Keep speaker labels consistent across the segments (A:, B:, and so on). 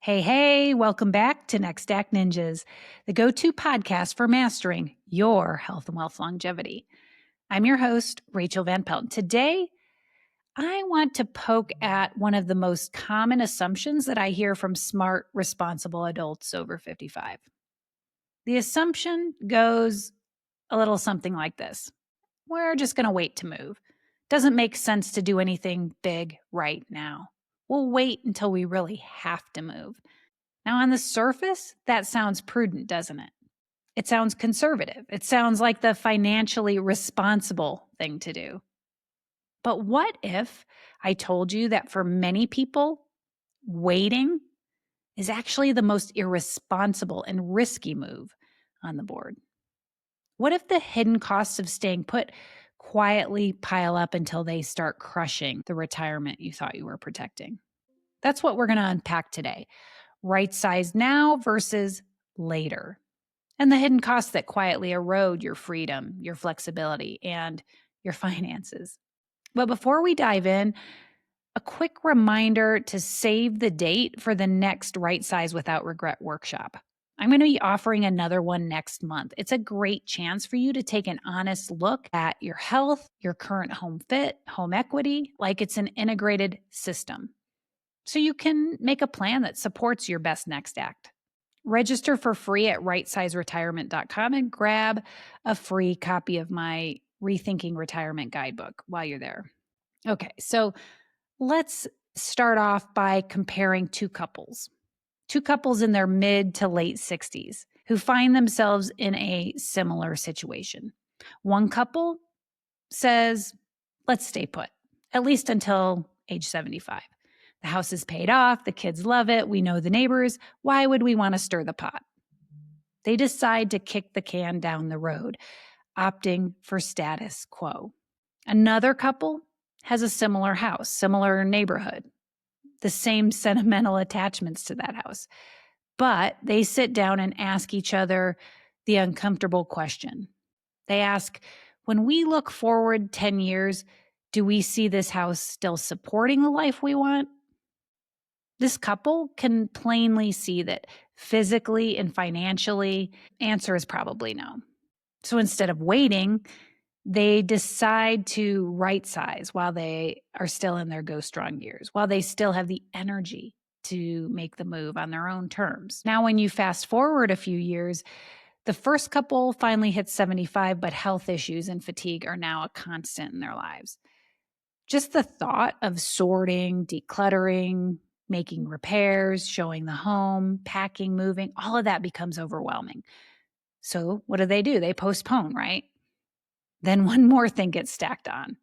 A: Hey, welcome back to Next Act Ninjas, the go-to podcast for mastering your health and wealth longevity. I'm your host, Rachael Van Pelt. Today, I want to poke at one of the most common assumptions that I hear from smart, responsible adults over 55. The assumption goes a little something like this. We're just going to wait to move. Doesn't make sense to do anything big right now. We'll wait until we really have to move. Now, on the surface, that sounds prudent, doesn't it? It sounds conservative. It sounds like the financially responsible thing to do. But what if I told you that for many people, waiting is actually the most irresponsible and risky move on the board? What if the hidden costs of staying put quietly pile up until they start crushing the retirement you thought you were protecting? That's what we're going to unpack today. Right size now versus later, and the hidden costs that quietly erode your freedom, your flexibility, and your finances. But before we dive in, a quick reminder to save the date for the next Right Size Without Regret workshop. I'm going to be offering another one next month. It's a great chance for you to take an honest look at your health, your current home fit, home equity, like it's an integrated system, so you can make a plan that supports your best next act. Register for free at rightsizeretirement.com and grab a free copy of my Rethinking Retirement Guidebook while you're there. Okay, so let's start off by comparing two couples in their mid to late 60s who find themselves in a similar situation. One couple says, let's stay put, at least until age 75. The house is paid off. The kids love it. We know the neighbors. Why would we want to stir the pot? They decide to kick the can down the road, opting for status quo. Another couple has a similar house, similar neighborhood, the same sentimental attachments to that house. But they sit down and ask each other the uncomfortable question. They ask, when we look forward 10 years, do we see this house still supporting the life we want? This couple can plainly see that physically and financially, answer is probably no. So instead of waiting, they decide to right size while they are still in their go strong years, while they still have the energy to make the move on their own terms. Now, when you fast forward a few years, the first couple finally hits 75, but health issues and fatigue are now a constant in their lives. Just the thought of sorting, decluttering, making repairs, showing the home, packing, moving, all of that becomes overwhelming. So what do? They postpone, right? Then one more thing gets stacked on.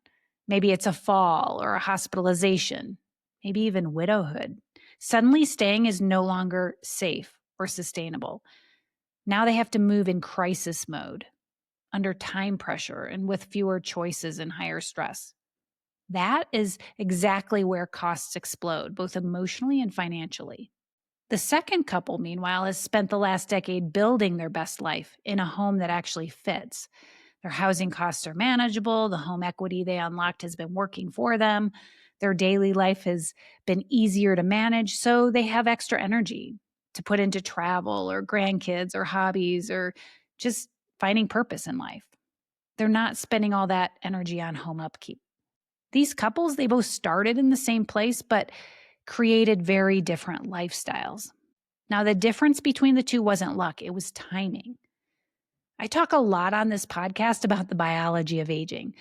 A: Maybe it's a fall or a hospitalization, maybe even widowhood. Suddenly staying is no longer safe or sustainable. Now they have to move in crisis mode, under time pressure and with fewer choices and higher stress. That is exactly where costs explode, both emotionally and financially. The second couple, meanwhile, has spent the last decade building their best life in a home that actually fits. Their housing costs are manageable. The home equity they unlocked has been working for them. Their daily life has been easier to manage, so they have extra energy to put into travel or grandkids or hobbies or just finding purpose in life. They're not spending all that energy on home upkeep. These couples, they both started in the same place, but created very different lifestyles. Now, the difference between the two wasn't luck, it was timing. I talk a lot on this podcast about the biology of aging,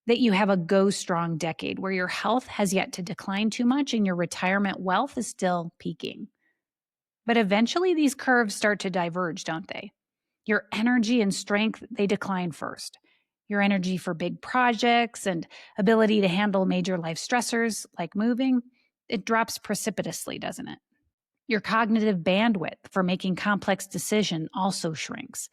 A: that you have a go strong decade where your health has yet to decline too much and your retirement wealth is still peaking. But eventually these curves start to diverge, don't they? Your energy and strength, they decline first. Your energy for big projects and ability to handle major life stressors like moving, it drops precipitously, doesn't it? Your cognitive bandwidth for making complex decisions also shrinks.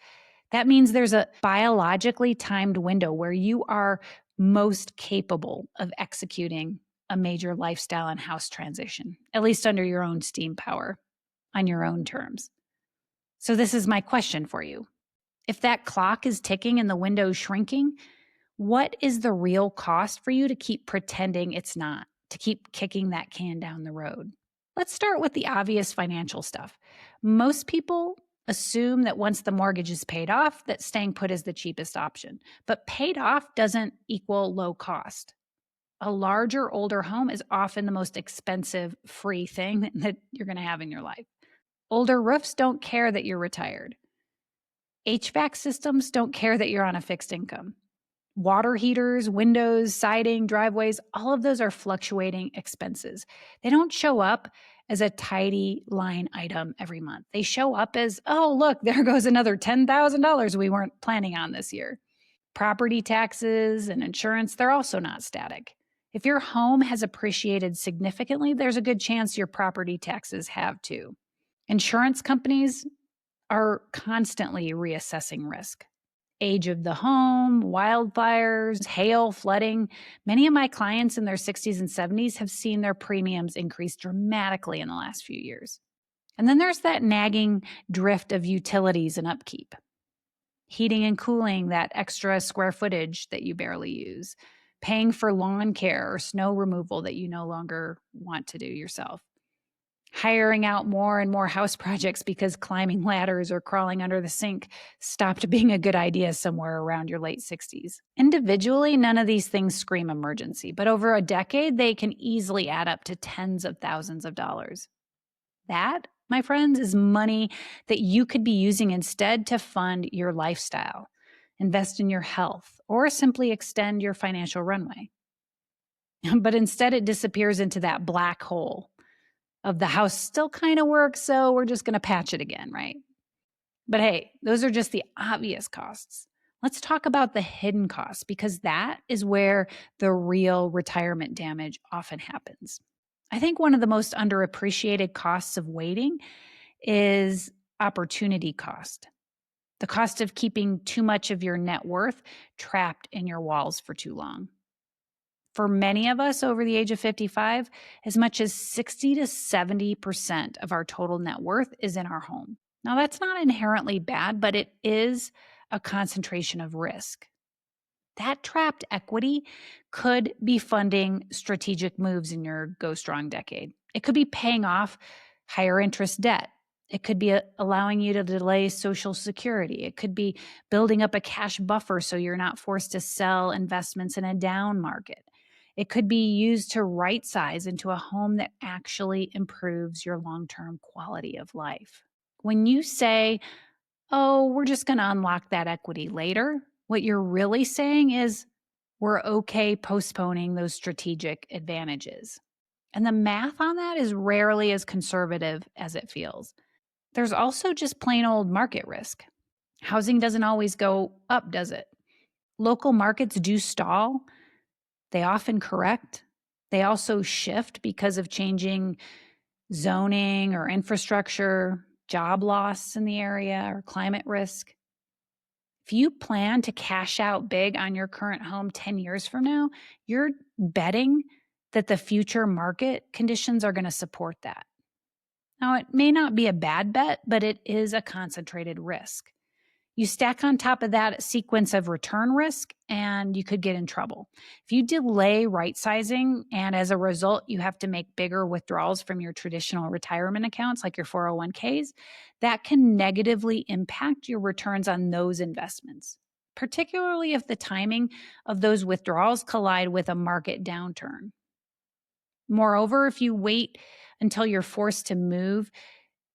A: That means there's a biologically timed window where you are most capable of executing a major lifestyle and house transition, at least under your own steam power, on your own terms. So this is my question for you. If that clock is ticking and the window shrinking, what is the real cost for you to keep pretending it's not, to keep kicking that can down the road? Let's start with the obvious financial stuff. Most people assume that once the mortgage is paid off, that staying put is the cheapest option. But paid off doesn't equal low cost. A larger, older home is often the most expensive free thing that you're going to have in your life. Older roofs don't care that you're retired. HVAC systems don't care that you're on a fixed income. Water heaters, windows, siding, driveways, all of those are fluctuating expenses. They don't show up as a tidy line item every month. They show up as, oh, look, there goes another $10,000 we weren't planning on this year. Property taxes and insurance, they're also not static. If your home has appreciated significantly, there's a good chance your property taxes have too. Insurance companies are constantly reassessing risk. Age of the home, wildfires, hail, flooding. Many of my clients in their 60s and 70s have seen their premiums increase dramatically in the last few years. And then there's that nagging drift of utilities and upkeep. Heating and cooling, that extra square footage that you barely use. Paying for lawn care or snow removal that you no longer want to do yourself. Hiring out more and more house projects because climbing ladders or crawling under the sink stopped being a good idea somewhere around your late 60s. Individually, none of these things scream emergency, but over a decade, they can easily add up to tens of thousands of dollars. That, my friends, is money that you could be using instead to fund your lifestyle, invest in your health, or simply extend your financial runway. But instead, it disappears into that black hole of the house still kind of works, so we're just going to patch it again, right? But hey, those are just the obvious costs. Let's talk about the hidden costs because that is where the real retirement damage often happens. I think one of the most underappreciated costs of waiting is opportunity cost. The cost of keeping too much of your net worth trapped in your walls for too long. For many of us over the age of 55, as much as 60 to 70% of our total net worth is in our home. Now, that's not inherently bad, but it is a concentration of risk. That trapped equity could be funding strategic moves in your Go Strong decade. It could be paying off higher interest debt. It could be allowing you to delay Social Security. It could be building up a cash buffer so you're not forced to sell investments in a down market. It could be used to right size into a home that actually improves your long-term quality of life. When you say, oh, we're just going to unlock that equity later, what you're really saying is we're okay postponing those strategic advantages. And the math on that is rarely as conservative as it feels. There's also just plain old market risk. Housing doesn't always go up, does it? Local markets do stall. They often correct. They also shift because of changing zoning or infrastructure, job loss in the area, or climate risk. If you plan to cash out big on your current home 10 years from now, you're betting that the future market conditions are going to support that. Now, it may not be a bad bet, but it is a concentrated risk. You stack on top of that a sequence of return risk, and you could get in trouble. If you delay rightsizing, and as a result, you have to make bigger withdrawals from your traditional retirement accounts like your 401ks, that can negatively impact your returns on those investments, particularly if the timing of those withdrawals collide with a market downturn. Moreover, if you wait until you're forced to move,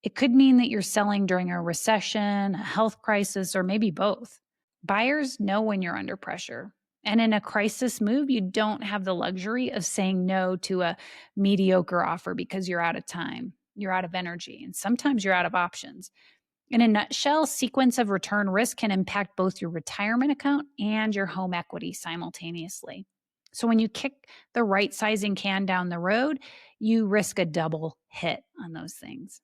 A: it could mean that you're selling during a recession, a health crisis, or maybe both. Buyers know when you're under pressure. And in a crisis move, you don't have the luxury of saying no to a mediocre offer because you're out of time, you're out of energy, and sometimes you're out of options. In a nutshell, sequence of return risk can impact both your retirement account and your home equity simultaneously. So when you kick the right sizing can down the road, you risk a double hit on those things.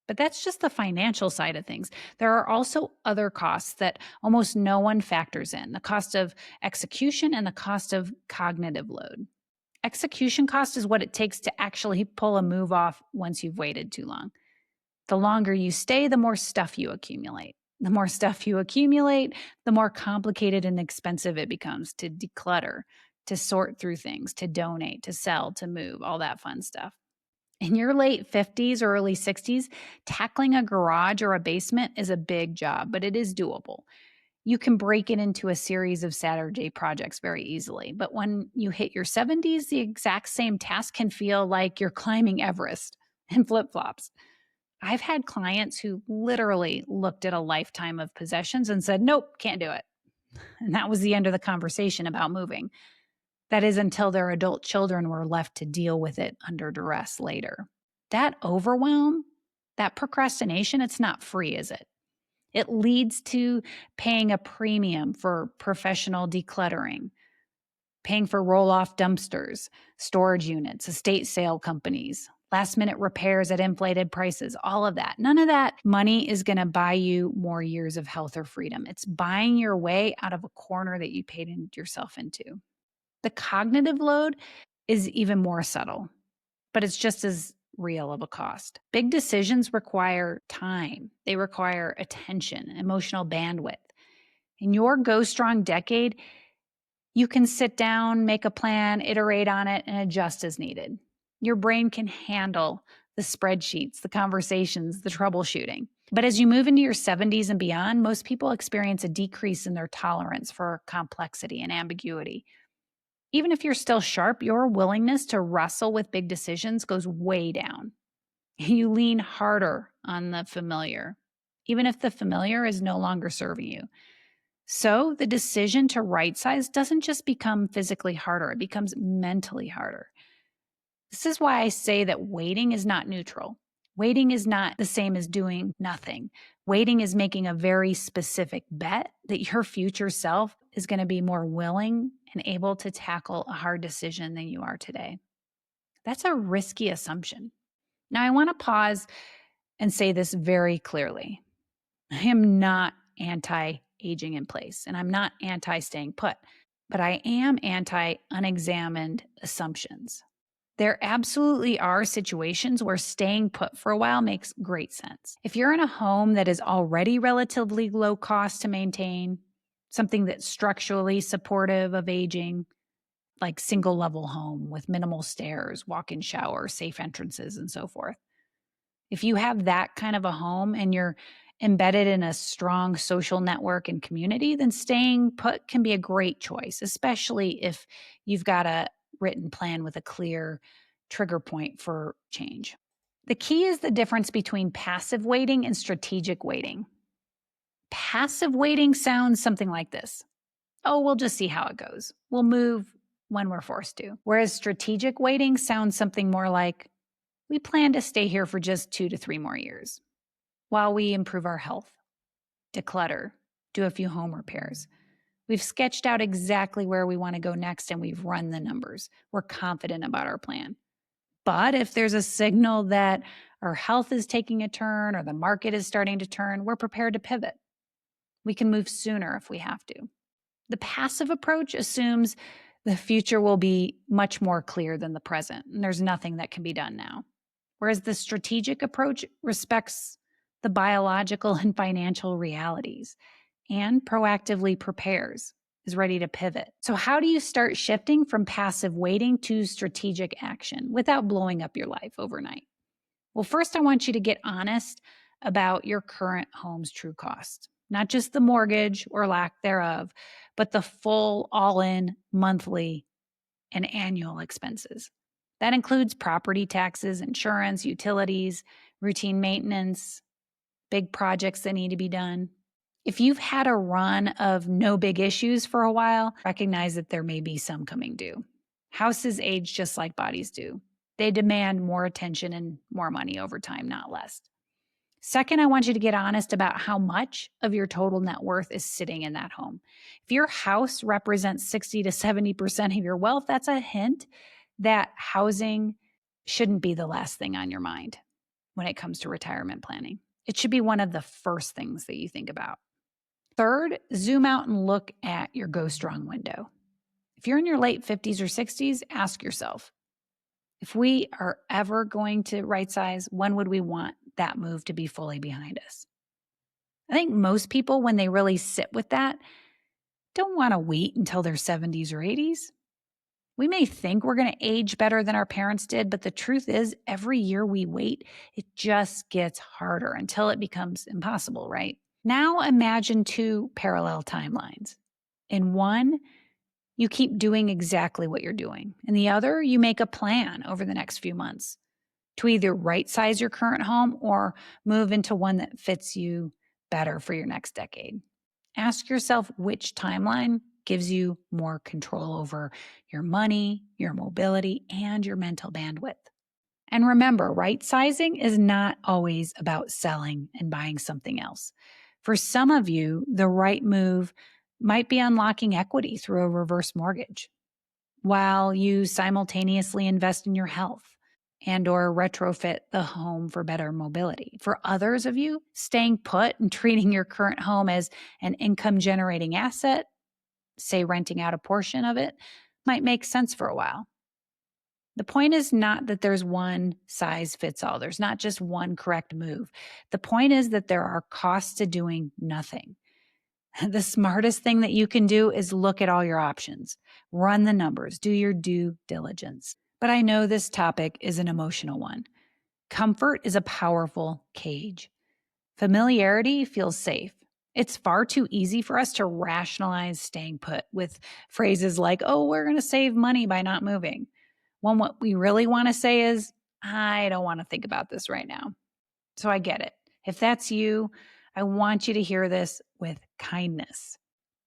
A: But that's just the financial side of things. There are also other costs that almost no one factors in: the cost of execution and the cost of cognitive load. Execution cost is what it takes to actually pull a move off once you've waited too long. The longer you stay, the more stuff you accumulate. The more stuff you accumulate, the more complicated and expensive it becomes to declutter, to sort through things, to donate, to sell, to move, all that fun stuff. In your late 50s or early 60s, tackling a garage or a basement is a big job, but it is doable. You can break it into a series of Saturday projects very easily. But when you hit your 70s, the exact same task can feel like you're climbing Everest in flip flops. I've had clients who literally looked at a lifetime of possessions and said, nope, can't do it. And that was the end of the conversation about moving. That is until their adult children were left to deal with it under duress later. That overwhelm, that procrastination, it's not free, is it? It leads to paying a premium for professional decluttering, paying for roll-off dumpsters, storage units, estate sale companies, last-minute repairs at inflated prices, all of that. None of that money is going to buy you more years of health or freedom. It's buying your way out of a corner that you paid yourself into. The cognitive load is even more subtle, but it's just as real of a cost. Big decisions require time. They require attention, emotional bandwidth. In your Go Strong decade, you can sit down, make a plan, iterate on it, and adjust as needed. Your brain can handle the spreadsheets, the conversations, the troubleshooting. But as you move into your 70s and beyond, most people experience a decrease in their tolerance for complexity and ambiguity. Even if you're still sharp, your willingness to wrestle with big decisions goes way down. You lean harder on the familiar, even if the familiar is no longer serving you. So the decision to right size doesn't just become physically harder, it becomes mentally harder. This is why I say that waiting is not neutral. Waiting is not the same as doing nothing. Waiting is making a very specific bet that your future self is going to be more willing and able to tackle a hard decision than you are today. That's a risky assumption. Now, I want to pause and say this very clearly. I am not anti-aging in place, and I'm not anti-staying put, but I am anti-unexamined assumptions. There absolutely are situations where staying put for a while makes great sense. If you're in a home that is already relatively low cost to maintain, something that's structurally supportive of aging, like single level home with minimal stairs, walk-in shower, safe entrances, and so forth. If you have that kind of a home and you're embedded in a strong social network and community, then staying put can be a great choice, especially if you've got a written plan with a clear trigger point for change. The key is the difference between passive waiting and strategic waiting. Passive waiting sounds something like this. Oh, we'll just see how it goes. We'll move when we're forced to. Whereas strategic waiting sounds something more like, we plan to stay here for just 2 to 3 more years while we improve our health, declutter, do a few home repairs. We've sketched out exactly where we want to go next and we've run the numbers. We're confident about our plan. But if there's a signal that our health is taking a turn or the market is starting to turn, we're prepared to pivot. We can move sooner if we have to. The passive approach assumes the future will be much more clear than the present, and there's nothing that can be done now. Whereas the strategic approach respects the biological and financial realities and proactively prepares, is ready to pivot. So how do you start shifting from passive waiting to strategic action without blowing up your life overnight? Well, first, I want you to get honest about your current home's true cost, not just the mortgage or lack thereof, but the full all-in monthly and annual expenses. That includes property taxes, insurance, utilities, routine maintenance, big projects that need to be done. If you've had a run of no big issues for a while, recognize that there may be some coming due. Houses age just like bodies do. They demand more attention and more money over time, not less. Second, I want you to get honest about how much of your total net worth is sitting in that home. If your house represents 60 to 70% of your wealth, that's a hint that housing shouldn't be the last thing on your mind when it comes to retirement planning. It should be one of the first things that you think about. Third, zoom out and look at your Go Strong window. If you're in your late 50s or 60s, ask yourself, if we are ever going to right size, when would we want that move to be fully behind us? I think most people, when they really sit with that, don't want to wait until their 70s or 80s. We may think we're going to age better than our parents did, but the truth is, every year we wait, it just gets harder until it becomes impossible, right? Now imagine two parallel timelines. In one, you keep doing exactly what you're doing. In the other, you make a plan over the next few months to either right size your current home or move into one that fits you better for your next decade. Ask yourself which timeline gives you more control over your money, your mobility, and your mental bandwidth. And remember, right sizing is not always about selling and buying something else. For some of you, the right move might be unlocking equity through a reverse mortgage while you simultaneously invest in your health and or retrofit the home for better mobility. For others of you, staying put and treating your current home as an income generating asset, say renting out a portion of it, might make sense for a while. The point is not that there's one size fits all. There's not just one correct move. The point is that there are costs to doing nothing. The smartest thing that you can do is look at all your options, run the numbers, do your due diligence. But I know this topic is an emotional one. Comfort is a powerful cage. Familiarity feels safe. It's far too easy for us to rationalize staying put with phrases like, oh, we're going to save money by not moving. When what we really want to say is, I don't want to think about this right now. So I get it. If that's you, I want you to hear this with kindness.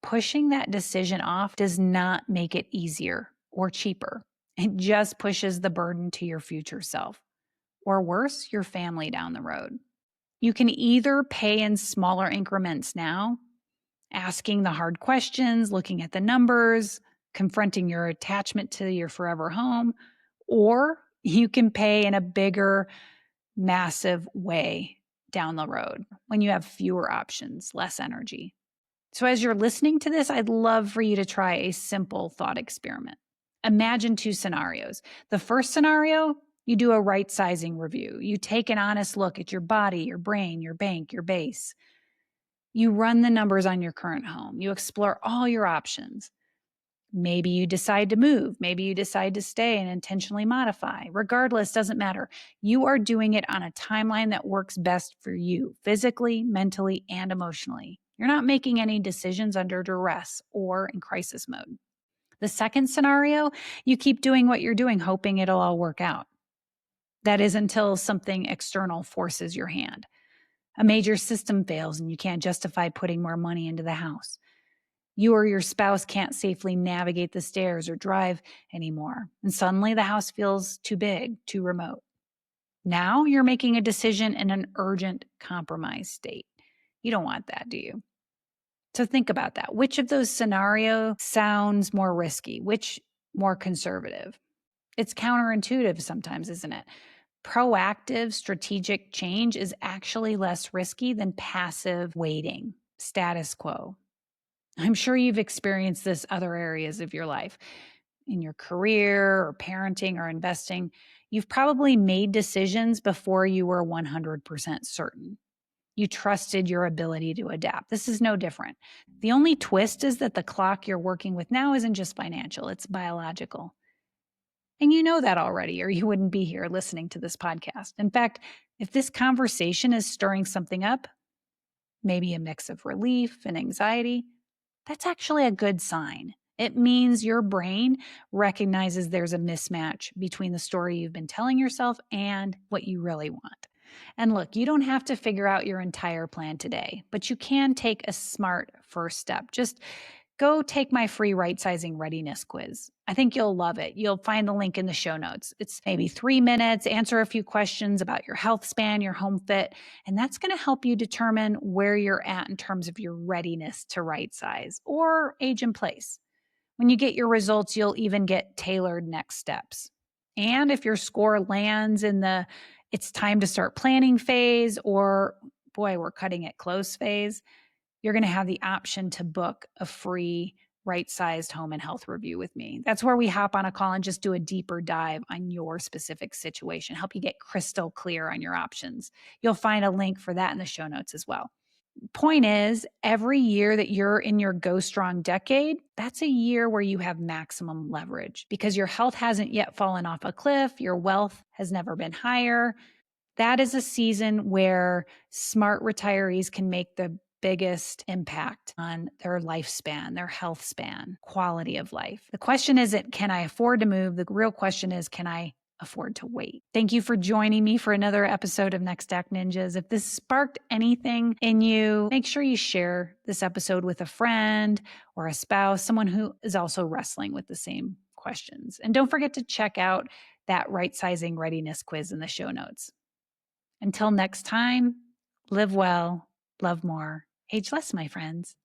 A: Pushing that decision off does not make it easier or cheaper. It just pushes the burden to your future self, or worse, your family down the road. You can either pay in smaller increments now, asking the hard questions, looking at the numbers, confronting your attachment to your forever home, or you can pay in a bigger, massive way down the road when you have fewer options, less energy. So, as you're listening to this, I'd love for you to try a simple thought experiment. Imagine two scenarios. The first scenario, you do a right sizing review. You take an honest look at your body, your brain, your bank, your base. You run the numbers on your current home. You explore all your options. Maybe you decide to move. Maybe you decide to stay and intentionally modify. Regardless, doesn't matter. You are doing it on a timeline that works best for you, physically, mentally, and emotionally. You're not making any decisions under duress or in crisis mode. The second scenario, you keep doing what you're doing, hoping it'll all work out. That is until something external forces your hand. A major system fails and you can't justify putting more money into the house. You or your spouse can't safely navigate the stairs or drive anymore. And suddenly the house feels too big, too remote. Now you're making a decision in an urgent compromise state. You don't want that, do you? So think about that. Which of those scenarios sounds more risky? Which more conservative? It's counterintuitive sometimes, isn't it? Proactive strategic change is actually less risky than passive waiting, status quo. I'm sure you've experienced this other areas of your life, in your career or parenting or investing. You've probably made decisions before you were 100% certain. You trusted your ability to adapt. This is no different. The only twist is that the clock you're working with now isn't just financial, it's biological. And you know that already, or you wouldn't be here listening to this podcast. In fact, if this conversation is stirring something up, maybe a mix of relief and anxiety, that's actually a good sign. It means your brain recognizes there's a mismatch between the story you've been telling yourself and what you really want. And look, you don't have to figure out your entire plan today, but you can take a smart first step. Just go take my free Rightsizing Readiness quiz. I think you'll love it. You'll find the link in the show notes. It's maybe 3 minutes, answer a few questions about your health span, your home fit, and that's going to help you determine where you're at in terms of your readiness to right size or age in place. When you get your results, you'll even get tailored next steps. And if your score lands in the it's time to start planning phase or boy, we're cutting it close phase, you're going to have the option to book a free right-sized home and health review with me. That's where we hop on a call and just do a deeper dive on your specific situation, help you get crystal clear on your options. You'll find a link for that in the show notes as well. Point is, every year that you're in your Go Strong decade, that's a year where you have maximum leverage because your health hasn't yet fallen off a cliff. Your wealth has never been higher. That is a season where smart retirees can make the biggest impact on their lifespan, their health span, quality of life. The question isn't, can I afford to move? The real question is, can I afford to wait? Thank you for joining me for another episode of Next Act Ninjas. If this sparked anything in you, make sure you share this episode with a friend or a spouse, someone who is also wrestling with the same questions. And don't forget to check out that Rightsizing Readiness quiz in the show notes. Until next time, live well, love more, age less, my friends.